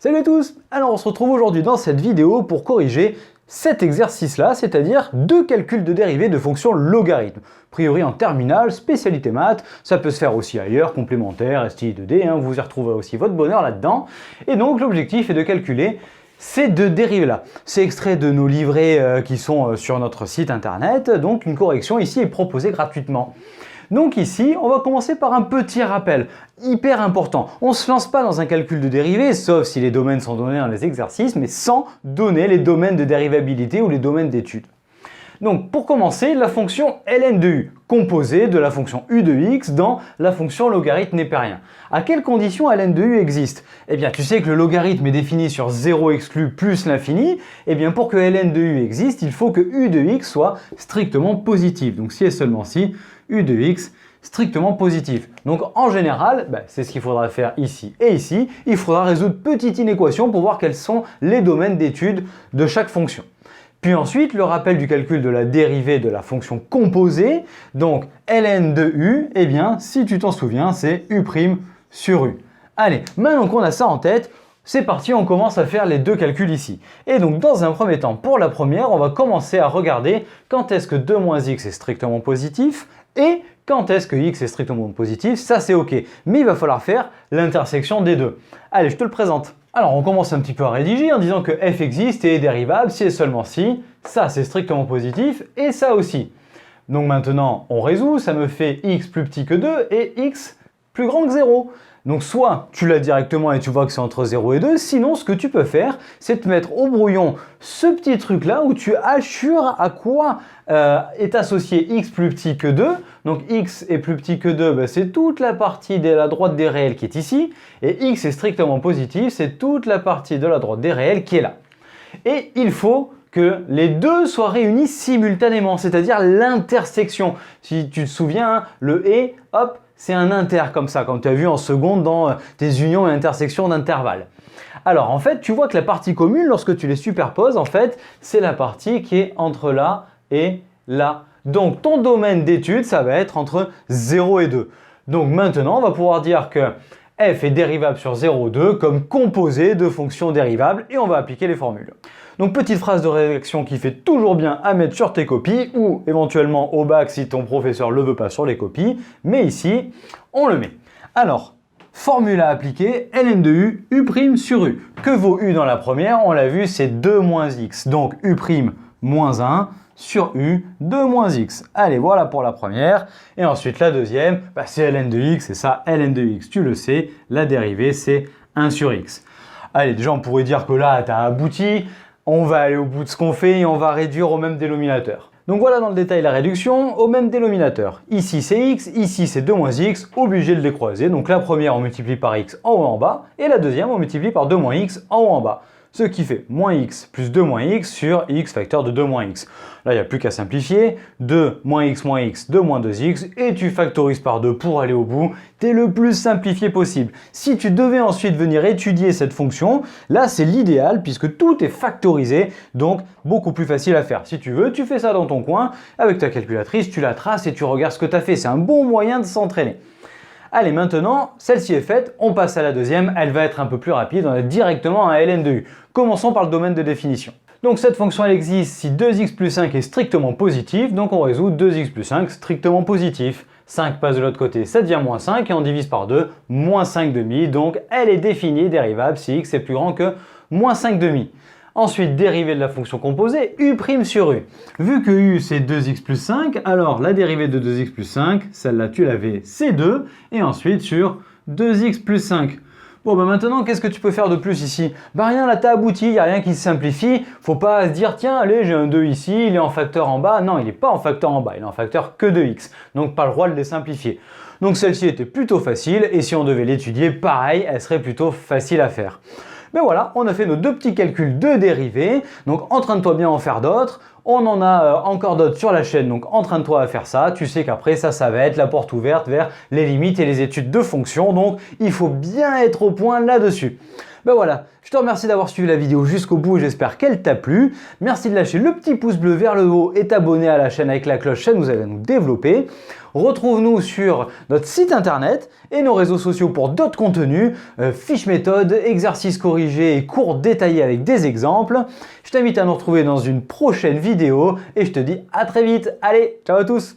Salut à tous! Alors on se retrouve aujourd'hui dans cette vidéo pour corriger cet exercice-là, c'est-à-dire deux calculs de dérivées de fonctions logarithmes. A priori en terminale, spécialité maths, ça peut se faire aussi ailleurs, complémentaire, STI 2D, vous y retrouverez aussi votre bonheur là-dedans. Et donc l'objectif est de calculer ces deux dérivées-là. C'est extrait de nos livrets qui sont sur notre site internet, donc une correction ici est proposée gratuitement. Donc ici, on va commencer par un petit rappel, hyper important. On ne se lance pas dans un calcul de dérivée, sauf si les domaines sont donnés dans les exercices, mais sans donner les domaines de dérivabilité ou les domaines d'étude. Donc pour commencer, la fonction ln de u, composée de la fonction u de x dans la fonction logarithme népérien. À quelles conditions ln de u existe? Eh bien tu sais que le logarithme est défini sur 0 exclu plus l'infini, et bien pour que ln de u existe, il faut que u de x soit strictement positif. Donc si et seulement si u de x strictement positif. Donc en général, c'est ce qu'il faudra faire ici et ici, il faudra résoudre petite inéquation pour voir quels sont les domaines d'étude de chaque fonction. Puis ensuite, le rappel du calcul de la dérivée de la fonction composée, donc ln de u, eh bien, si tu t'en souviens, c'est u' sur u. Allez, maintenant qu'on a ça en tête, c'est parti, on commence à faire les deux calculs ici. Et donc, dans un premier temps, pour la première, on va commencer à regarder quand est-ce que 2 moins x est strictement positif et quand est-ce que x est strictement positif, ça c'est ok. Mais il va falloir faire l'intersection des deux. Allez, je te le présente. Alors on commence un petit peu à rédiger en disant que f existe et est dérivable si et seulement si, ça c'est strictement positif et ça aussi. Donc maintenant on résout, ça me fait x plus petit que 2 et x plus grand que 0. Donc soit tu l'as directement et tu vois que c'est entre 0 et 2, sinon ce que tu peux faire, c'est te mettre au brouillon ce petit truc là où tu assures à quoi est associé x plus petit que 2. Donc x est plus petit que 2, c'est toute la partie de la droite des réels qui est ici, et x est strictement positif, c'est toute la partie de la droite des réels qui est là. Et il faut que les deux soient réunis simultanément, c'est-à-dire l'intersection. Si tu te souviens, le et, hop, c'est un inter comme ça, comme tu as vu en seconde dans tes unions et intersections d'intervalles. Alors en fait, tu vois que la partie commune, lorsque tu les superposes, en fait, c'est la partie qui est entre là et là. Donc ton domaine d'étude, ça va être entre 0 et 2. Donc maintenant, on va pouvoir dire que f est dérivable sur 0, 2 comme composé de fonctions dérivables et on va appliquer les formules. Donc petite phrase de rédaction qui fait toujours bien à mettre sur tes copies ou éventuellement au bac si ton professeur ne le veut pas sur les copies, mais ici, on le met. Alors, formule à appliquer, ln de u, u' sur u. Que vaut u dans la première? On l'a vu, c'est 2 moins x. Donc u' moins 1 sur u de moins x. Allez, voilà pour la première. Et ensuite, la deuxième, c'est ln de x, et ça, ln de x, tu le sais, la dérivée, c'est 1 sur x. Allez, déjà, on pourrait dire que là, tu as abouti. On va aller au bout de ce qu'on fait et on va réduire au même dénominateur. Donc voilà dans le détail la réduction au même dénominateur. Ici c'est x, ici c'est 2 moins x, obligé de les croiser. Donc la première on multiplie par x en haut en bas et la deuxième on multiplie par 2 moins x en haut en bas. Ce qui fait moins x plus 2 moins x sur x facteur de 2 moins x. Là, il n'y a plus qu'à simplifier. 2 moins x, 2 moins 2x, et tu factorises par 2 pour aller au bout. Tu es le plus simplifié possible. Si tu devais ensuite venir étudier cette fonction, là, c'est l'idéal puisque tout est factorisé, donc beaucoup plus facile à faire. Si tu veux, tu fais ça dans ton coin, avec ta calculatrice, tu la traces et tu regardes ce que tu as fait. C'est un bon moyen de s'entraîner. Allez, maintenant, celle-ci est faite, on passe à la deuxième, elle va être un peu plus rapide, on est directement à ln de u. Commençons par le domaine de définition. Donc cette fonction elle existe si 2x plus 5 est strictement positif, donc on résout 2x plus 5 strictement positif. 5 passe de l'autre côté, ça devient moins 5 et on divise par 2, moins 5 demi, donc elle est définie dérivable si x est plus grand que moins 5 demi. Ensuite, dérivée de la fonction composée, u' sur u. Vu que u c'est 2x plus 5, alors la dérivée de 2x plus 5, celle-là tu l'avais, c'est 2. Et ensuite sur 2x plus 5. Bon maintenant, qu'est-ce que tu peux faire de plus ici? Rien, là t'as abouti, il n'y a rien qui se simplifie. Faut pas se dire, tiens, allez, j'ai un 2 ici, il est en facteur en bas. Non, il n'est pas en facteur en bas, il est en facteur que de x. Donc pas le droit de les simplifier. Donc celle-ci était plutôt facile et si on devait l'étudier, pareil, elle serait plutôt facile à faire. Mais voilà, on a fait nos deux petits calculs de dérivés, donc entraîne-toi bien à en faire d'autres. On en a encore d'autres sur la chaîne, donc entraîne-toi à faire ça. Tu sais qu'après ça va être la porte ouverte vers les limites et les études de fonctions, donc il faut bien être au point là-dessus. Ben voilà, je te remercie d'avoir suivi la vidéo jusqu'au bout et j'espère qu'elle t'a plu. Merci de lâcher le petit pouce bleu vers le haut et t'abonner à la chaîne avec la cloche, ça nous aide à nous développer. Retrouve-nous sur notre site internet et nos réseaux sociaux pour d'autres contenus, fiches méthodes, exercices corrigés et cours détaillés avec des exemples. Je t'invite à nous retrouver dans une prochaine vidéo et je te dis à très vite. Allez, ciao à tous!